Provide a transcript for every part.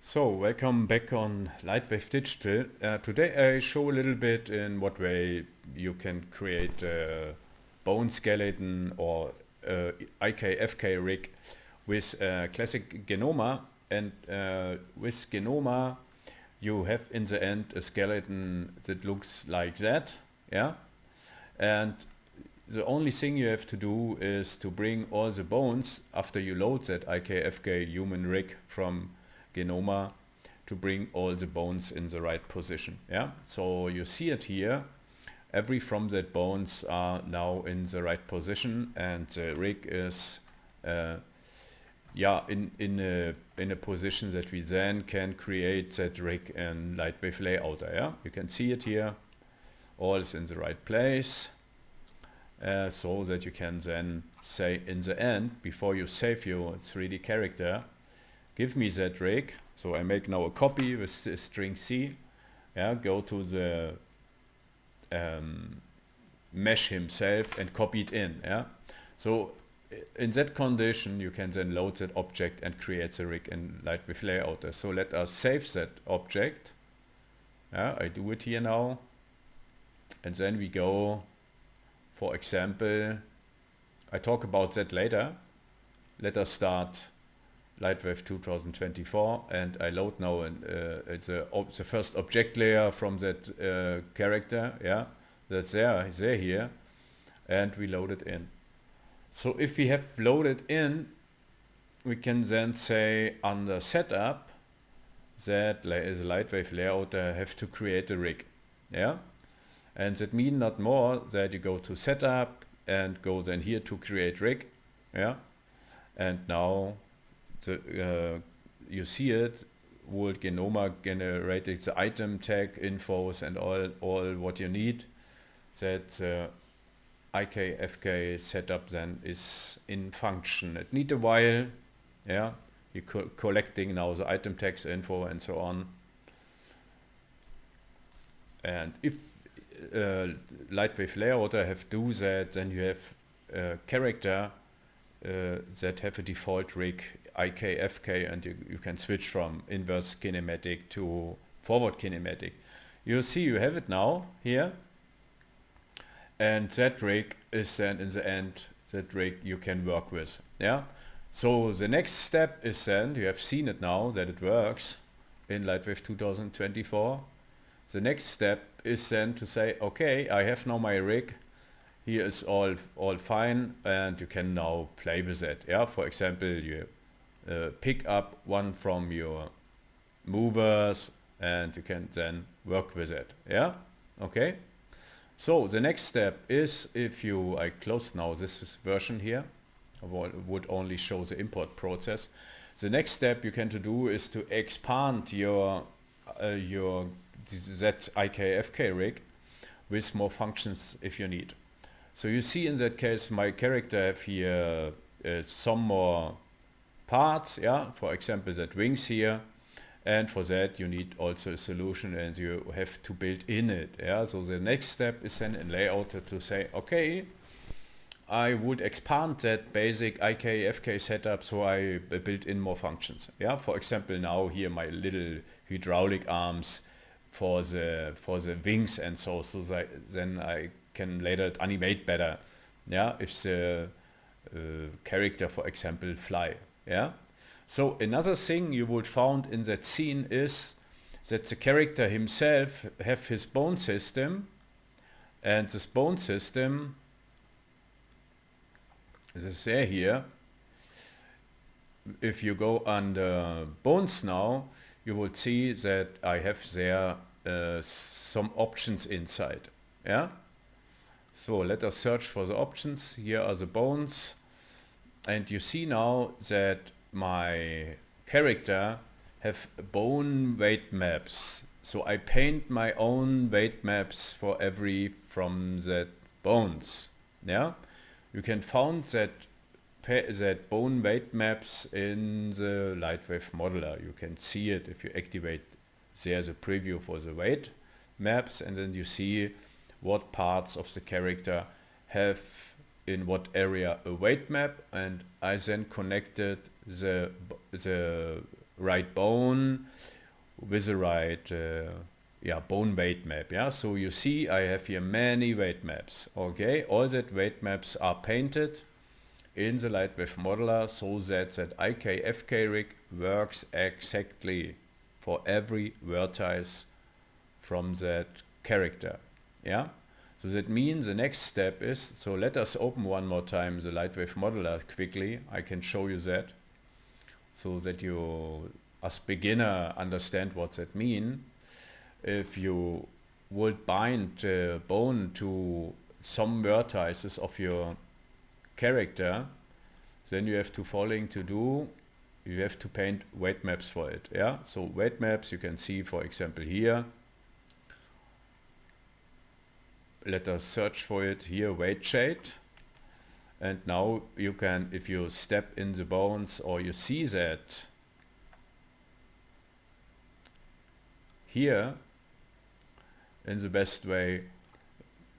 So, welcome back on Lightwave Digital. Today I show a little bit in what way you can create a bone skeleton or IKFK rig with classic Genoma. And with Genoma you have in the end a skeleton that looks like that. Yeah. And the only thing you have to do is to bring all the bones after you load that IKFK human rig from Genoma to bring all the bones in the right position. Yeah, so you see it here. Every from that bones are now in the right position, and the rig is in a position that we then can create that rig in Lightwave layout. Yeah, you can see it here. All is in the right place. So that you can then say in the end, before you save your 3D character, give me that rig. So I make now a copy with the string C. Yeah, go to the mesh himself and copy it in. Yeah, so in that condition you can then load that object and create the rig in Lightwave Layouter. So let us save that object. Yeah, I do it here now, and then we go. For example, I talk about that later. Let us start Lightwave 2024, and I load now the first object layer from that character. Yeah, that's there here, and we load it in. So if we have loaded in, we can then say under setup that the Lightwave layouter have to create a rig. Yeah. And that means not more that you go to setup and go then here to create rig. Yeah. And now you see it, would Genoma generated the item tag infos and all what you need. That IKFK setup then is in function. It needs a while. Yeah. You're collecting now the item tags info and so on. And if Lightwave layouter have do that, then you have a character that have a default rig IKFK, and you can switch from inverse kinematic to forward kinematic. You see you have it now here, and that rig is then in the end that rig you can work with. Yeah. So the next step is then, you have seen it now that it works in Lightwave 2024. The next step is then to say, okay, I have now my rig. Here is all fine, and you can now play with it. Yeah, for example, you pick up one from your movers, and you can then work with it. Yeah, okay. So the next step is, I close now this version here, I would only show the import process. The next step you can do is to expand your that IKFK rig with more functions if you need. So you see in that case my character have here some more parts, yeah, for example that wings here, and for that you need also a solution, and you have to build in it. Yeah, so the next step is then in layouter to say, okay, I would expand that basic IKFK setup, so I build in more functions. Yeah, for example now here my little hydraulic arms for the wings, and so that then I can later animate better. Yeah, if the character, for example, fly. Yeah. So another thing you would found in that scene is that the character himself have his bone system, and this bone system is there here. If you go under bones now, you will see that I have there some options inside. Yeah. So let us search for the options. Here are the bones, and you see now that my character have bone weight maps. So I paint my own weight maps for every from that bones. Yeah. You can find that bone weight maps in the Lightwave modeler. You can see it if you activate there's a preview for the weight maps, and then you see what parts of the character have in what area a weight map, and I then connected the right bone with the right bone weight map. Yeah, so you see I have here many weight maps. Okay, all that weight maps are painted in the Lightwave modeler so that that IKFK rig works exactly for every vertex from that character. Yeah, so that means the next step is, so let us open one more time the Lightwave modeler quickly. I can show you that so that you as beginner understand what that means. If you would bind bone to some vertices of your character, then you have two following to do. You have to paint weight maps for it. Yeah, so weight maps you can see, for example, here. Let us search for it here, weight shade. And now you can, if you step in the bones or you see that here in the best way,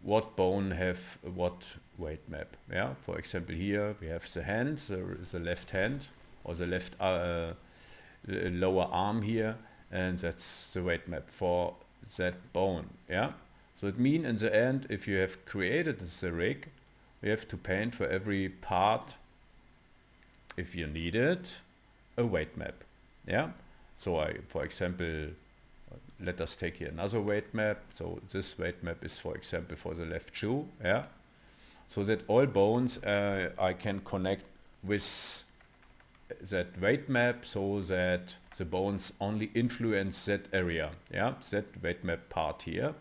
what bone have what weight map. Yeah, for example, here we have the hand, the left hand, or the left lower arm here, and that's the weight map for that bone. Yeah, so it means in the end, if you have created the rig, you have to paint for every part, if you need it, a weight map. Yeah, so for example, let us take here another weight map. So this weight map is, for example, for the left shoe. Yeah, so that all bones I can connect with that weight map, so that the bones only influence that area. Yeah, that weight map part here,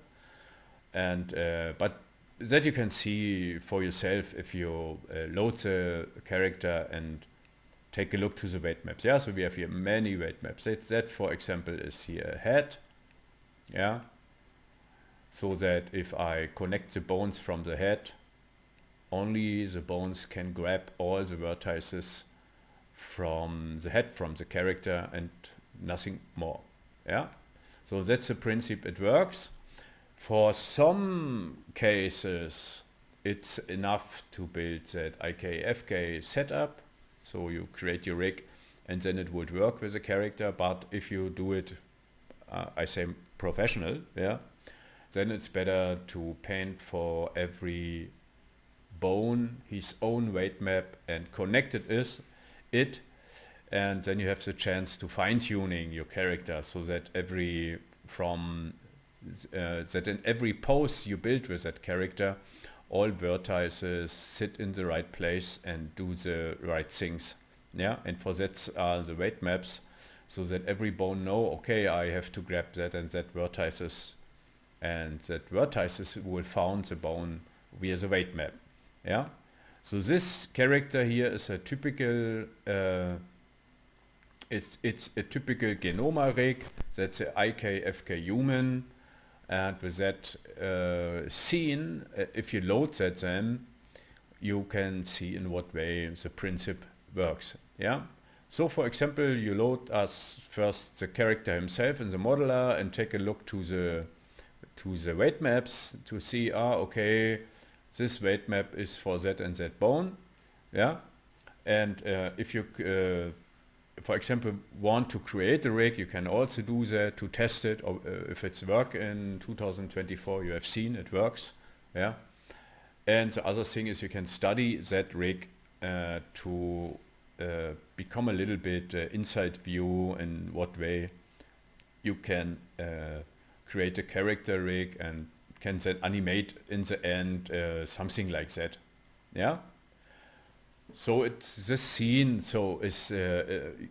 and but that you can see for yourself if you load the character and take a look to the weight maps. Yeah, so we have here many weight maps. That for example is here head. Yeah, so that if I connect the bones from the head, only the bones can grab all the vertices from the head, from the character, and nothing more. Yeah, so that's the principle it works. For some cases it's enough to build that IKFK setup, so you create your rig and then it would work with the character. But if you do it I say professional, yeah, then it's better to paint for every bone his own weight map and connect it, and then you have the chance to fine-tuning your character so that that in every pose you build with that character, all vertices sit in the right place and do the right things. Yeah, and for that are the weight maps, so that every bone know, okay, I have to grab that and that vertices, and that vertices will found the bone via the weight map. Yeah, so this character here is a typical it's a typical Genoma rig. That's a IKFK human, and with that scene, if you load that, then you can see in what way the principle works. Yeah. So for example, you load us first the character himself in the modeler and take a look to the weight maps to see, okay, this weight map is for that and that bone. Yeah, and if you for example want to create a rig, you can also do that to test it, or if it's work in 2024, you have seen it works. Yeah, and the other thing is you can study that rig to become a little bit inside view in what way you can create a character rig and can then animate in the end, something like that. Yeah. So this scene is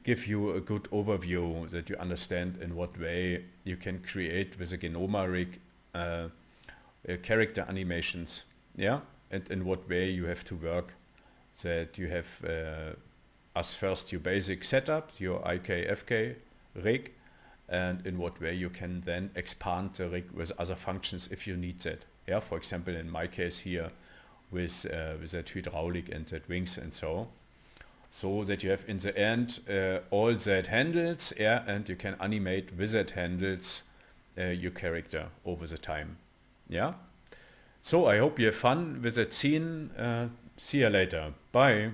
give you a good overview that you understand in what way you can create with a Genoma rig character animations. Yeah, and in what way you have to work, that you have as first your basic setup, your IKFK rig, and in what way you can then expand the rig with other functions if you need that. Yeah, for example, in my case here with that hydraulic and that wings and so that you have in the end all that handles, yeah, and you can animate with that handles your character over the time. Yeah. So I hope you have fun with that scene. See you later. Bye.